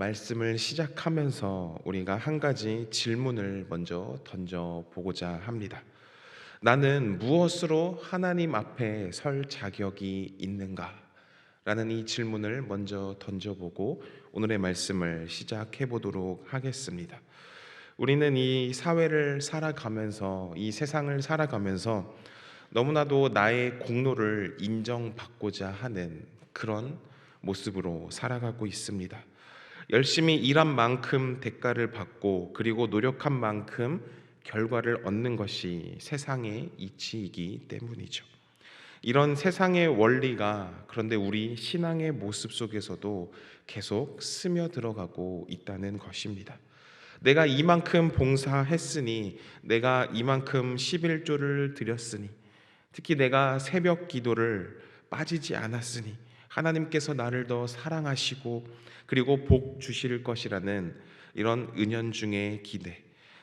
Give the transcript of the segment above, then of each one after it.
말씀을 시작하면서 우리가 한 가지 질문을 먼저 던져보고자 합니다. 나는 무엇으로 하나님 앞에 설 자격이 있는가? 라는 이 질문을 먼저 던져보고 오늘의 말씀을 시작해 보도록 하겠습니다. 우리는 이 사회를 살아가면서, 이 세상을 살아가면서 너무나도 나의 공로를 인정받고자 하는 그런 모습으로 살아가고 있습니다. 열심히 일한 만큼 대가를 받고, 그리고 노력한 만큼 결과를 얻는 것이 세상의 이치이기 때문이죠. 이런 세상의 원리가 그런데 우리 신앙의 모습 속에서도 계속 스며들어가고 있다는 것입니다. 내가 이만큼 봉사했으니, 내가 이만큼 11조를 드렸으니, 특히 내가 새벽 기도를 빠지지 않았으니 하나님께서 나를 더 사랑하시고 그리고 복 주실 것이라는 이런 은연중의 기대,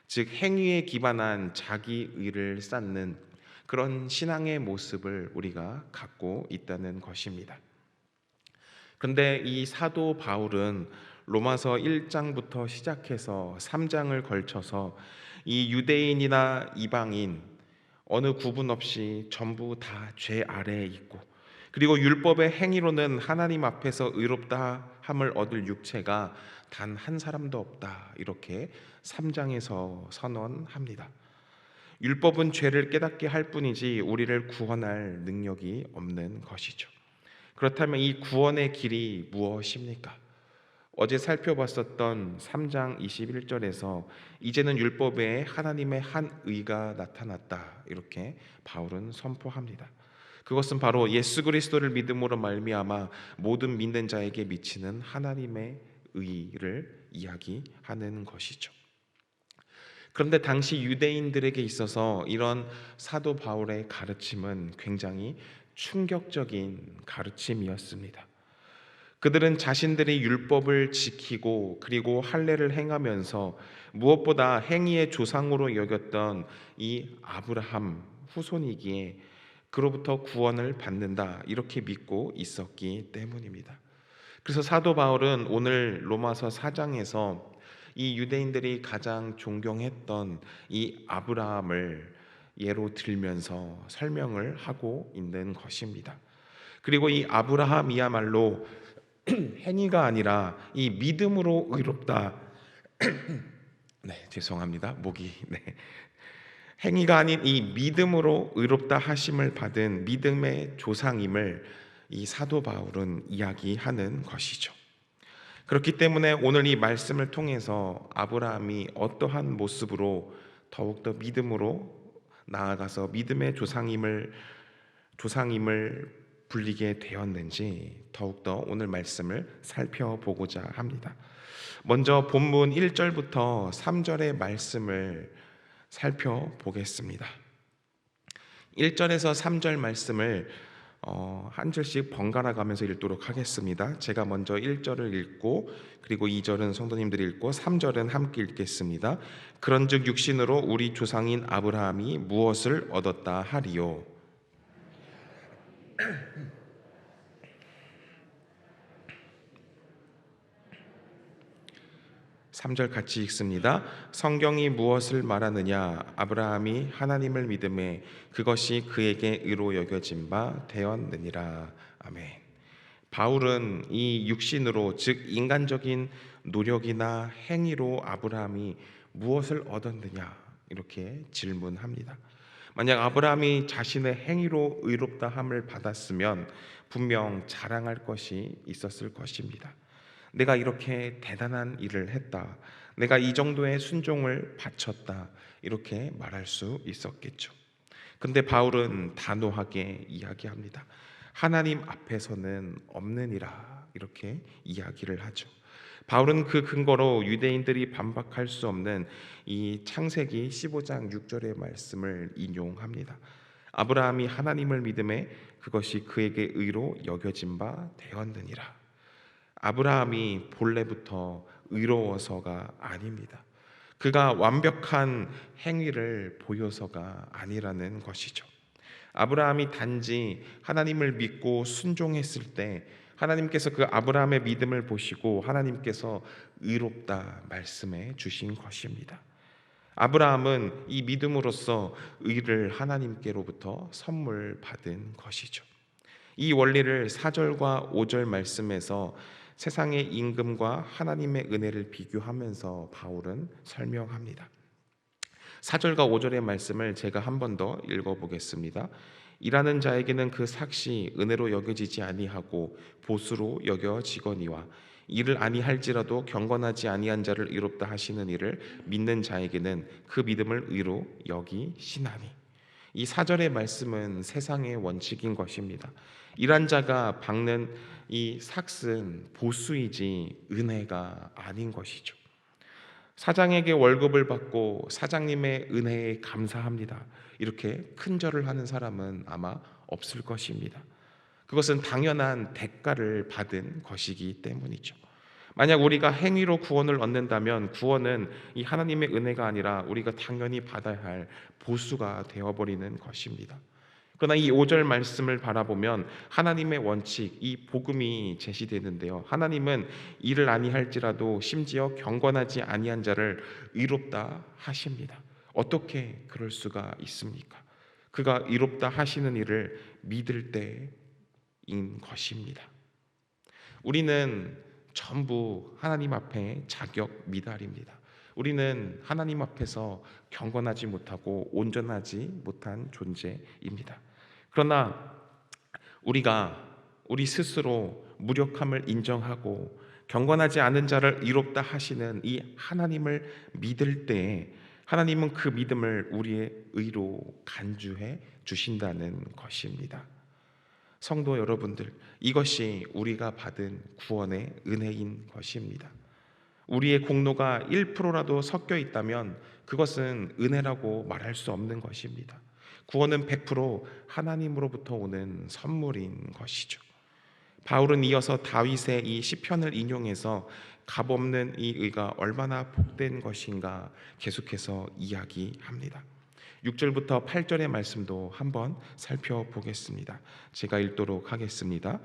즉 행위에 기반한 자기 의를 쌓는 그런 신앙의 모습을 우리가 갖고 있다는 것입니다. 그런데 이 사도 바울은 로마서 1장부터 시작해서 3장을 걸쳐서 이 유대인이나 이방인 어느 구분 없이 전부 다 죄 아래에 있고, 그리고 율법의 행위로는 하나님 앞에서 의롭다 함을 얻을 육체가 단 한 사람도 없다, 이렇게 3장에서 선언합니다. 율법은 죄를 깨닫게 할 뿐이지 우리를 구원할 능력이 없는 것이죠. 그렇다면 이 구원의 길이 무엇입니까? 어제 살펴봤었던 3장 21절에서 이제는 율법에 하나님의 한 의가 나타났다, 이렇게 바울은 선포합니다. 그것은 바로 예수 그리스도를 믿음으로 말미암아 모든 믿는 자에게 미치는 하나님의 의를 이야기하는 것이죠. 그런데 당시 유대인들에게 있어서 이런 사도 바울의 가르침은 굉장히 충격적인 가르침이었습니다. 그들은 자신들이 율법을 지키고 그리고 할례를 행하면서 무엇보다 행위의 조상으로 여겼던 이 아브라함 후손이기에 그로부터 구원을 받는다, 이렇게 믿고 있었기 때문입니다. 그래서 사도 바울은 오늘 로마서 4장에서 이 유대인들이 가장 존경했던 이 아브라함을 예로 들면서 설명을 하고 있는 것입니다. 그리고 이 아브라함이야말로 행위가 아니라 이 믿음으로 의롭다. 네, 죄송합니다. 목이. 네. 행위가 아닌 이 믿음으로 의롭다 하심을 받은 믿음의 조상임을 이 사도 바울은 이야기하는 것이죠. 그렇기 때문에 오늘 이 말씀을 통해서 아브라함이 어떠한 모습으로 더욱더 믿음으로 나아가서 믿음의 조상임을 불리게 되었는지 더욱더 오늘 말씀을 살펴보고자 합니다. 먼저 본문 1절부터 3절의 말씀을 살펴보겠습니다. 1절에서 3절 말씀을 한 절씩 번갈아 가면서 읽도록 하겠습니다. 제가 먼저 1절을 읽고 그리고 2절은 성도님들이 읽고 3절은 함께 읽겠습니다. 그런즉 육신으로 우리 조상인 아브라함이 무엇을 얻었다 하리요? 3절 같이 읽습니다. 성경이 무엇을 말하느냐? 아브라함이 하나님을 믿음에 그것이 그에게 의로 여겨진 바 되었느니라. 아멘. 바울은 이 육신으로, 즉 인간적인 노력이나 행위로 아브라함이 무엇을 얻었느냐, 이렇게 질문합니다. 만약 아브라함이 자신의 행위로 의롭다 함을 받았으면 분명 자랑할 것이 있었을 것입니다. 내가 이렇게 대단한 일을 했다, 내가 이 정도의 순종을 바쳤다, 이렇게 말할 수 있었겠죠. 근데 바울은 단호하게 이야기합니다. 하나님 앞에서는 없느니라, 이렇게 이야기를 하죠. 바울은 그 근거로 유대인들이 반박할 수 없는 이 창세기 15장 6절의 말씀을 인용합니다. 아브라함이 하나님을 믿음에 그것이 그에게 의로 여겨진 바 되었느니라. 아브라함이 본래부터 의로워서가 아닙니다. 그가 완벽한 행위를 보여서가 아니라는 것이죠. 아브라함이 단지 하나님을 믿고 순종했을 때 하나님께서 그 아브라함의 믿음을 보시고 하나님께서 의롭다 말씀해 주신 것입니다. 아브라함은 이 믿음으로써 의를 하나님께로부터 선물 받은 것이죠. 이 원리를 4절과 5절 말씀에서 세상의 임금과 하나님의 은혜를 비교하면서 바울은 설명합니다. 4절과 5절의 말씀을 제가 한 번 더 읽어보겠습니다. 일하는 자에게는 그 삭시 은혜로 여겨지지 아니하고 보수로 여겨지거니와 이를 아니할지라도 경건하지 아니한 자를 의롭다 하시는 이를 믿는 자에게는 그 믿음을 의로 여기시나니. 이 4절의 말씀은 세상의 원칙인 것입니다. 일한 자가 박는 이 삭은 보수이지 은혜가 아닌 것이죠. 사장에게 월급을 받고 사장님의 은혜에 감사합니다, 이렇게 큰절을 하는 사람은 아마 없을 것입니다. 그것은 당연한 대가를 받은 것이기 때문이죠. 만약 우리가 행위로 구원을 얻는다면 구원은 이 하나님의 은혜가 아니라 우리가 당연히 받아야 할 보수가 되어버리는 것입니다. 그러나 이 5절 말씀을 바라보면 하나님의 원칙, 이 복음이 제시되는데요. 하나님은 이를 아니할지라도 심지어 경건하지 아니한 자를 의롭다 하십니다. 어떻게 그럴 수가 있습니까? 그가 의롭다 하시는 일을 믿을 때인 것입니다. 우리는 전부 하나님 앞에 자격 미달입니다. 우리는 하나님 앞에서 경건하지 못하고 온전하지 못한 존재입니다. 그러나 우리 스스로 무력함을 인정하고 경건하지 않은 자를 의롭다 하시는 이 하나님을 믿을 때에 하나님은 그 믿음을 우리의 의로 간주해 주신다는 것입니다. 성도 여러분들, 이것이 우리가 받은 구원의 은혜인 것입니다. 우리의 공로가 1%라도 섞여 있다면 그것은 은혜라고 말할 수 없는 것입니다. 구원은 100% 하나님으로부터 오는 선물인 것이죠. 바울은 이어서 다윗의 이 시편을 인용해서 값없는 이 의가 얼마나 복된 것인가 계속해서 이야기합니다. 6절부터 8절의 말씀도 한번 살펴보겠습니다. 제가 읽도록 하겠습니다.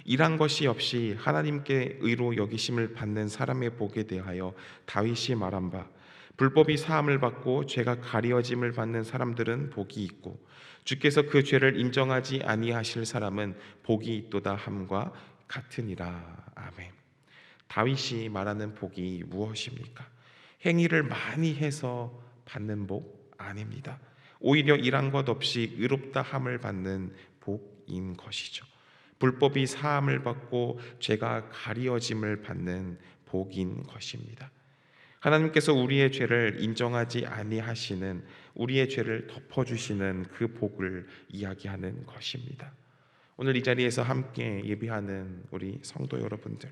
일한 것이 없이 하나님께 의로 여기심을 받는 사람의 복에 대하여 다윗이 말한 바, 불법이 사함을 받고 죄가 가리어짐을 받는 사람들은 복이 있고 주께서 그 죄를 인정하지 아니하실 사람은 복이 있도다 함과 같으니라. 아멘. 다윗이 말하는 복이 무엇입니까? 행위를 많이 해서 받는 복 아닙니다. 오히려 일한 것 없이 의롭다 함을 받는 복인 것이죠. 불법이 사함을 받고 죄가 가리어짐을 받는 복인 것입니다. 하나님께서 우리의 죄를 인정하지 아니하시는, 우리의 죄를 덮어주시는 그 복을 이야기하는 것입니다. 오늘 이 자리에서 함께 예배하는 우리 성도 여러분들,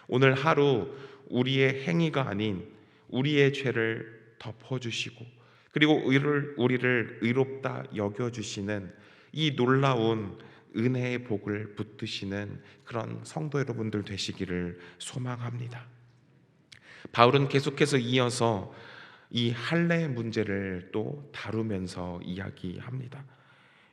오늘 하루 우리의 행위가 아닌 우리의 죄를 덮어주시고 그리고 우리를 의롭다 여겨주시는 이 놀라운 은혜의 복을 붙드시는 그런 성도 여러분들 되시기를 소망합니다. 바울은 계속해서 이어서 이 할례 문제를 또 다루면서 이야기합니다.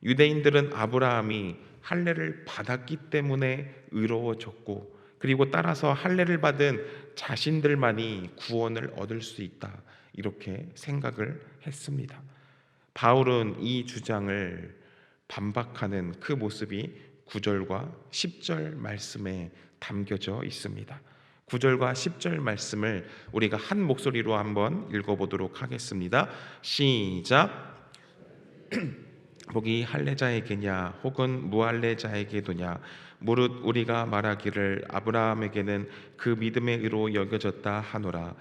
유대인들은 아브라함이 할례를 받았기 때문에 의로워졌고 그리고 따라서 할례를 받은 자신들만이 구원을 얻을 수 있다, 이렇게 생각을 했습니다. 바울은 이 주장을 반박하는 그 모습이 9절과 10절 말씀에 담겨져 있습니다. 9절과 10절 말씀을 우리가 한 목소리로 한번 읽어보도록 하겠습니다. 시작. 복이 할례자에게냐 혹은 무할례자에게도냐, 무릇 우리가 말하기를 아브라함에게는 그 믿음의 의로 여겨졌다 하노라.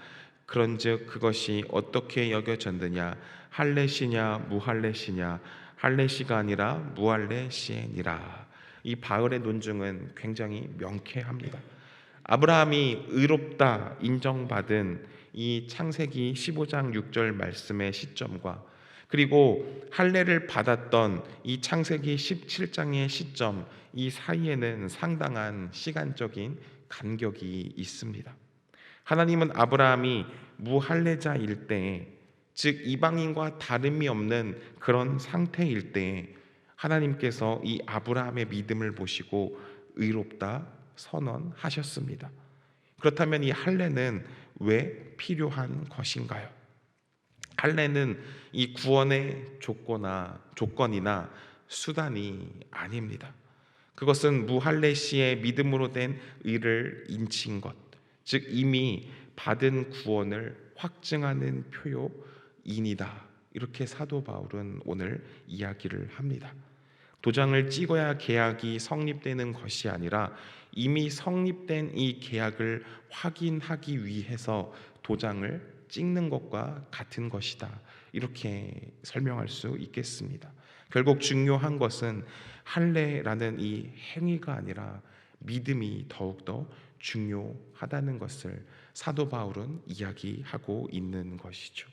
그런즉 그것이 어떻게 여겨졌느냐, 할례시냐 무할례시냐, 할례시가 아니라 무할례시니라. 이 바울의 논증은 굉장히 명쾌합니다. 아브라함이 의롭다 인정받은 이 창세기 15장 6절 말씀의 시점과 그리고 할례를 받았던 이 창세기 17장의 시점, 이 사이에는 상당한 시간적인 간격이 있습니다. 하나님은 아브라함이 무할례자일 때, 즉 이방인과 다름이 없는 그런 상태일 때 하나님께서 이 아브라함의 믿음을 보시고 의롭다 선언하셨습니다. 그렇다면 이 할례는 왜 필요한 것인가요? 할례는 이 구원의 조건이나 수단이 아닙니다. 그것은 무할례 시의 믿음으로 된 의를 인친 것, 즉 이미 받은 구원을 확증하는 표요인이다. 이렇게 사도 바울은 오늘 이야기를 합니다. 도장을 찍어야 계약이 성립되는 것이 아니라 이미 성립된 이 계약을 확인하기 위해서 도장을 찍는 것과 같은 것이다. 이렇게 설명할 수 있겠습니다. 결국 중요한 것은 할례라는 이 행위가 아니라 믿음이 더욱더 중요하다는 것을 사도 바울은 이야기하고 있는 것이죠.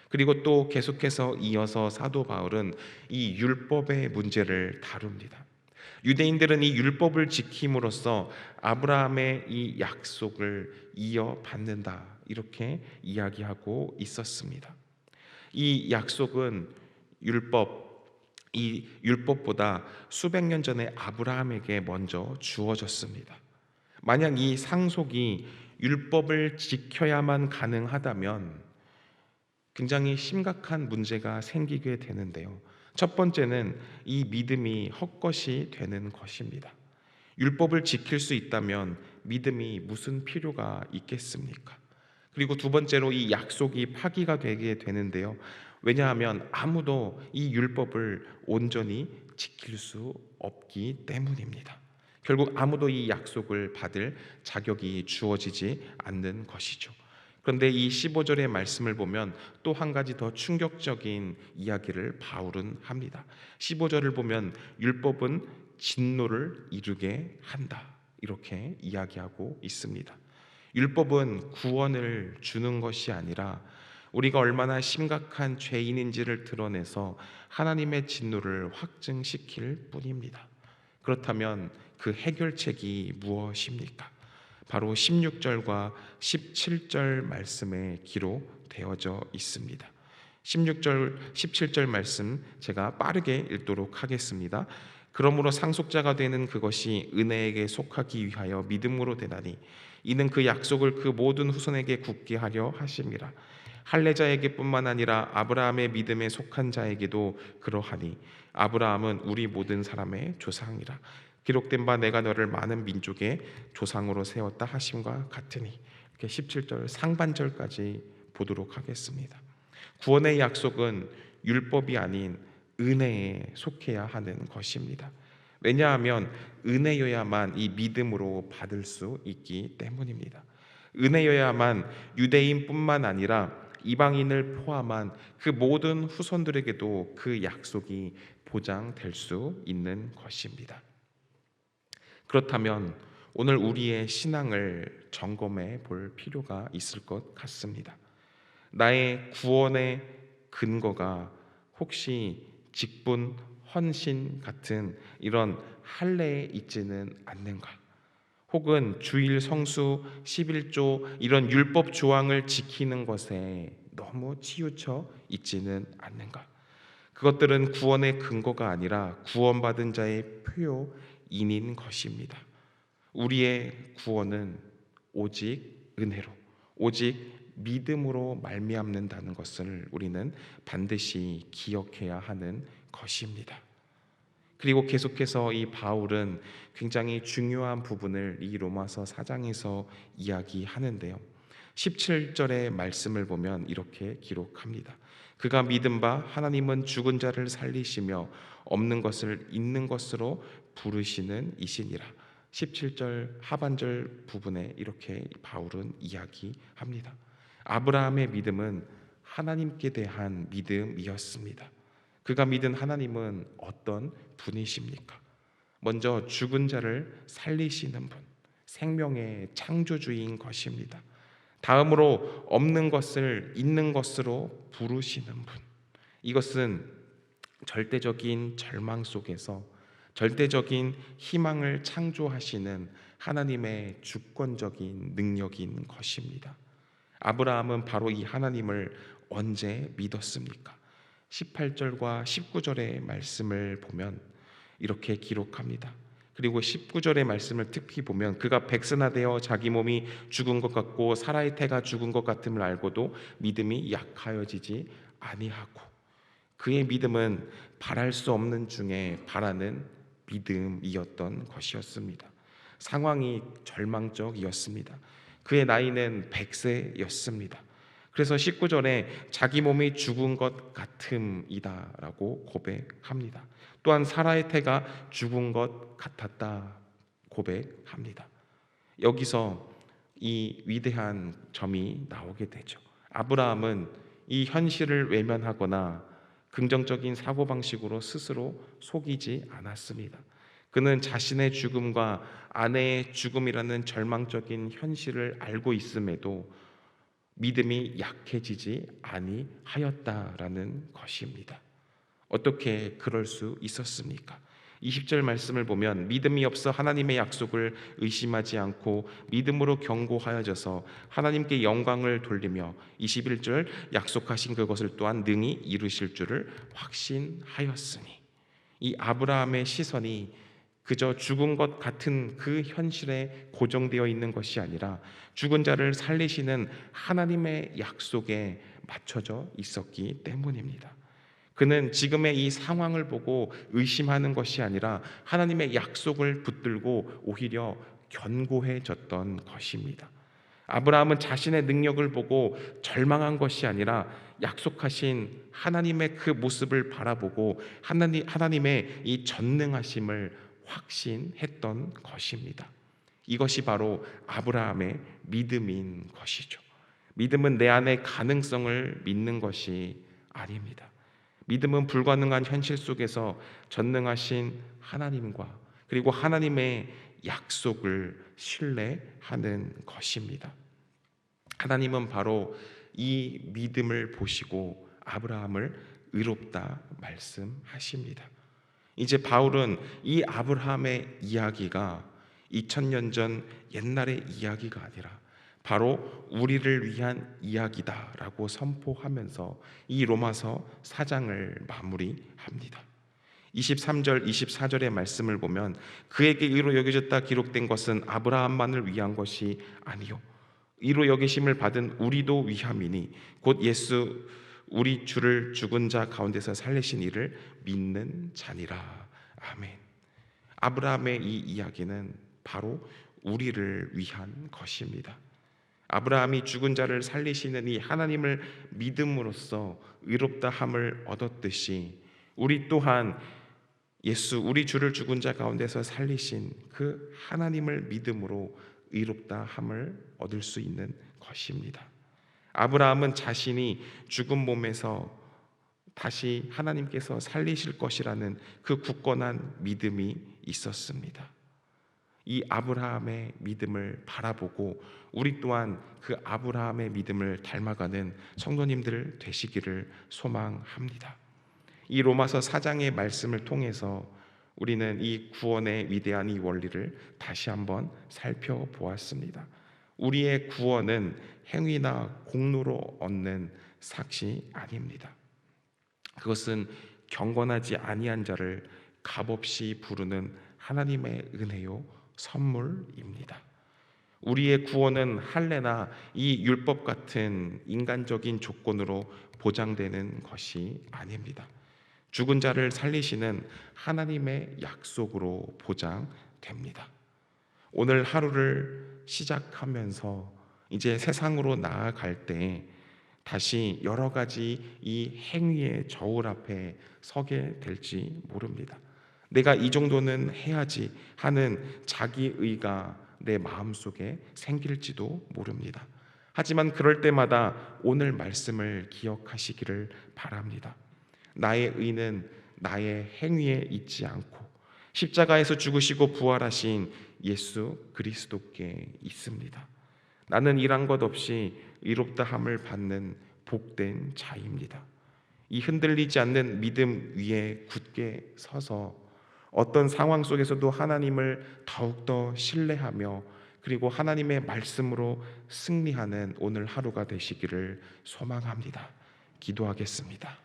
그리고 또 계속해서 이어서 사도 바울은 이 율법의 문제를 다룹니다. 유대인들은 이 율법을 지킴으로써 아브라함의 이 약속을 이어받는다. 이렇게 이야기하고 있었습니다. 이 약속은 이 율법보다 수백 년 전에 아브라함에게 먼저 주어졌습니다. 만약 이 상속이 율법을 지켜야만 가능하다면 굉장히 심각한 문제가 생기게 되는데요. 첫 번째는 이 믿음이 헛것이 되는 것입니다. 율법을 지킬 수 있다면 믿음이 무슨 필요가 있겠습니까? 그리고 두 번째로 이 약속이 파기가 되게 되는데요. 왜냐하면 아무도 이 율법을 온전히 지킬 수 없기 때문입니다. 결국 아무도 이 약속을 받을 자격이 주어지지 않는 것이죠. 그런데 이 15절의 말씀을 보면 또 한 가지 더 충격적인 이야기를 바울은 합니다. 15절을 보면 율법은 진노를 이루게 한다. 이렇게 이야기하고 있습니다. 율법은 구원을 주는 것이 아니라 우리가 얼마나 심각한 죄인인지를 드러내서 하나님의 진노를 확증시킬 뿐입니다. 그렇다면 그 해결책이 무엇입니까? 바로 16절과 17절 말씀에 기록되어져 있습니다. 16절, 17절 말씀 제가 빠르게 읽도록 하겠습니다. 그러므로 상속자가 되는 그것이 은혜에게 속하기 위하여 믿음으로 되나니 이는 그 약속을 그 모든 후손에게 굳게 하려 하심이라. 할례자에게뿐만 아니라 아브라함의 믿음에 속한 자에게도 그러하니 아브라함은 우리 모든 사람의 조상이라. 기록된 바 내가 너를 많은 민족의 조상으로 세웠다 하심과 같으니. 이렇게 17절 상반절까지 보도록 하겠습니다. 구원의 약속은 율법이 아닌 은혜에 속해야 하는 것입니다. 왜냐하면 은혜여야만 이 믿음으로 받을 수 있기 때문입니다. 은혜여야만 유대인뿐만 아니라 이방인을 포함한 그 모든 후손들에게도 그 약속이 보장될 수 있는 것입니다. 그렇다면 오늘 우리의 신앙을 점검해 볼 필요가 있을 것 같습니다. 나의 구원의 근거가 혹시 직분, 헌신 같은 이런 할례에 있지는 않는가? 혹은 주일 성수 11조 이런 율법 조항을 지키는 것에 너무 치우쳐 있지는 않는가? 그것들은 구원의 근거가 아니라 구원받은 자의 표요인인 것입니다. 우리의 구원은 오직 은혜로, 오직 믿음으로 말미암는다는 것을 우리는 반드시 기억해야 하는 것입니다. 그리고 계속해서 이 바울은 굉장히 중요한 부분을 이 로마서 4장에서 이야기하는데요. 17절의 말씀을 보면 이렇게 기록합니다. 그가 믿은 바 하나님은 죽은 자를 살리시며 없는 것을 있는 것으로 부르시는 이시니라. 17절 하반절 부분에 이렇게 바울은 이야기합니다. 아브라함의 믿음은 하나님께 대한 믿음이었습니다. 그가 믿은 하나님은 어떤 분이십니까? 먼저 죽은 자를 살리시는 분, 생명의 창조주인 것입니다. 다음으로 없는 것을 있는 것으로 부르시는 분. 이것은 절대적인 절망 속에서 절대적인 희망을 창조하시는 하나님의 주권적인 능력인 것입니다. 아브라함은 바로 이 하나님을 언제 믿었습니까? 18절과 19절의 말씀을 보면 이렇게 기록합니다. 그리고 19절의 말씀을 특히 보면 그가 백세나 되어 자기 몸이 죽은 것 같고 사라의 태가 죽은 것 같음을 알고도 믿음이 약하여지지 아니하고, 그의 믿음은 바랄 수 없는 중에 바라는 믿음이었던 것이었습니다. 상황이 절망적이었습니다. 그의 나이는 100세였습니다. 그래서 19절에 자기 몸이 죽은 것 같음이다라고 고백합니다. 또한 사라의 태가 죽은 것 같았다 고백합니다. 여기서 이 위대한 점이 나오게 되죠. 아브라함은 이 현실을 외면하거나 긍정적인 사고방식으로 스스로 속이지 않았습니다. 그는 자신의 죽음과 아내의 죽음이라는 절망적인 현실을 알고 있음에도 믿음이 약해지지 아니하였다라는 것입니다. 어떻게 그럴 수 있었습니까? 20절 말씀을 보면 믿음이 없어 하나님의 약속을 의심하지 않고 믿음으로 견고하여져서 하나님께 영광을 돌리며, 21절 약속하신 그것을 또한 능히 이루실 줄을 확신하였으니, 이 아브라함의 시선이 그저 죽은 것 같은 그 현실에 고정되어 있는 것이 아니라 죽은 자를 살리시는 하나님의 약속에 맞춰져 있었기 때문입니다. 그는 지금의 이 상황을 보고 의심하는 것이 아니라 하나님의 약속을 붙들고 오히려 견고해졌던 것입니다. 아브라함은 자신의 능력을 보고 절망한 것이 아니라 약속하신 하나님의 그 모습을 바라보고 하나님의 이 전능하심을 확신했던 것입니다. 이것이 바로 아브라함의 믿음인 것이죠. 믿음은 내 안의 가능성을 믿는 것이 아닙니다. 믿음은 불가능한 현실 속에서 전능하신 하나님과 그리고 하나님의 약속을 신뢰하는 것입니다. 하나님은 바로 이 믿음을 보시고 아브라함을 의롭다 말씀하십니다. 이제 바울은 이 아브라함의 이야기가 2000년 전 옛날의 이야기가 아니라 바로 우리를 위한 이야기다라고 선포하면서 이 로마서 4장을 마무리합니다. 23절 24절의 말씀을 보면 그에게 의로 여겨졌다 기록된 것은 아브라함만을 위한 것이 아니요 의로 여기심을 받은 우리도 위함이니 곧 예수 우리 주를 죽은 자 가운데서 살리신 이를 믿는 자니라. 아멘. 아브라함의 이 이야기는 바로 우리를 위한 것입니다. 아브라함이 죽은 자를 살리시는 이 하나님을 믿음으로써 의롭다 함을 얻었듯이 우리 또한 예수 우리 주를 죽은 자 가운데서 살리신 그 하나님을 믿음으로 의롭다 함을 얻을 수 있는 것입니다. 아브라함은 자신이 죽은 몸에서 다시 하나님께서 살리실 것이라는 그 굳건한 믿음이 있었습니다. 이 아브라함의 믿음을 바라보고 우리 또한 그 아브라함의 믿음을 닮아가는 성도님들 되시기를 소망합니다. 이 로마서 4장의 말씀을 통해서 우리는 이 구원의 위대한 이 원리를 다시 한번 살펴보았습니다. 우리의 구원은 행위나 공로로 얻는 삭시 아닙니다. 그것은 경건하지 아니한 자를 값없이 부르는 하나님의 은혜요 선물입니다. 우리의 구원은 할례나 이 율법 같은 인간적인 조건으로 보장되는 것이 아닙니다. 죽은 자를 살리시는 하나님의 약속으로 보장됩니다. 오늘 하루를 시작하면서 이제 세상으로 나아갈 때 다시 여러 가지 이 행위의 저울 앞에 서게 될지 모릅니다. 내가 이 정도는 해야지 하는 자기의가 내 마음속에 생길지도 모릅니다. 하지만 그럴 때마다 오늘 말씀을 기억하시기를 바랍니다. 나의 의는 나의 행위에 있지 않고 십자가에서 죽으시고 부활하신 예수 그리스도께 있습니다. 나는 일한 것 없이 의롭다함을 받는 복된 자입니다. 이 흔들리지 않는 믿음 위에 굳게 서서 어떤 상황 속에서도 하나님을 더욱더 신뢰하며 그리고 하나님의 말씀으로 승리하는 오늘 하루가 되시기를 소망합니다. 기도하겠습니다.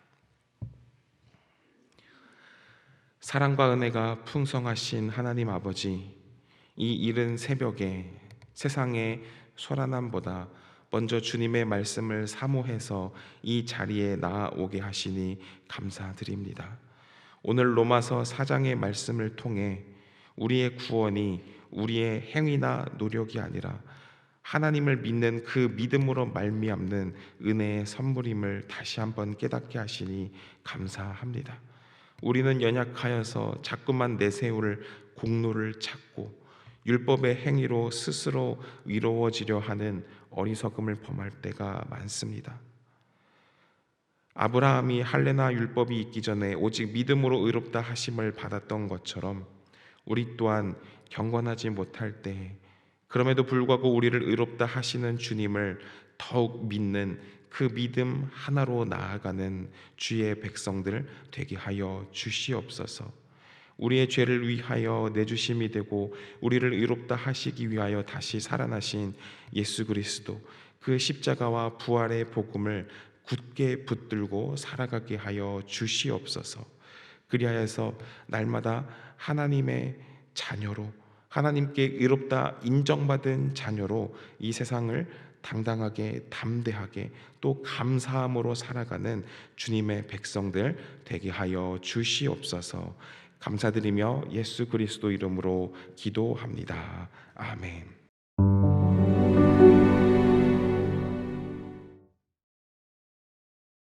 사랑과 은혜가 풍성하신 하나님 아버지, 이 이른 새벽에 세상의 소란함보다 먼저 주님의 말씀을 사모해서 이 자리에 나아오게 하시니 감사드립니다. 오늘 로마서 4장의 말씀을 통해 우리의 구원이 우리의 행위나 노력이 아니라 하나님을 믿는 그 믿음으로 말미암는 은혜의 선물임을 다시 한번 깨닫게 하시니 감사합니다. 우리는 연약하여서 자꾸만 내세울 공로를 찾고 율법의 행위로 스스로 의로워지려 하는 어리석음을 범할 때가 많습니다. 아브라함이 할례나 율법이 있기 전에 오직 믿음으로 의롭다 하심을 받았던 것처럼 우리 또한 경건하지 못할 때, 그럼에도 불구하고 우리를 의롭다 하시는 주님을 더욱 믿는 그 믿음 하나로 나아가는 주의 백성들 되게 하여 주시옵소서. 우리의 죄를 위하여 내주심이 되고 우리를 의롭다 하시기 위하여 다시 살아나신 예수 그리스도, 그 십자가와 부활의 복음을 굳게 붙들고 살아가게 하여 주시옵소서. 그리하여서 날마다 하나님의 자녀로, 하나님께 의롭다 인정받은 자녀로 이 세상을 당당하게, 담대하게, 또 감사함으로 살아가는 주님의 백성들 되게 하여 주시옵소서. 감사드리며 예수 그리스도 이름으로 기도합니다. 아멘.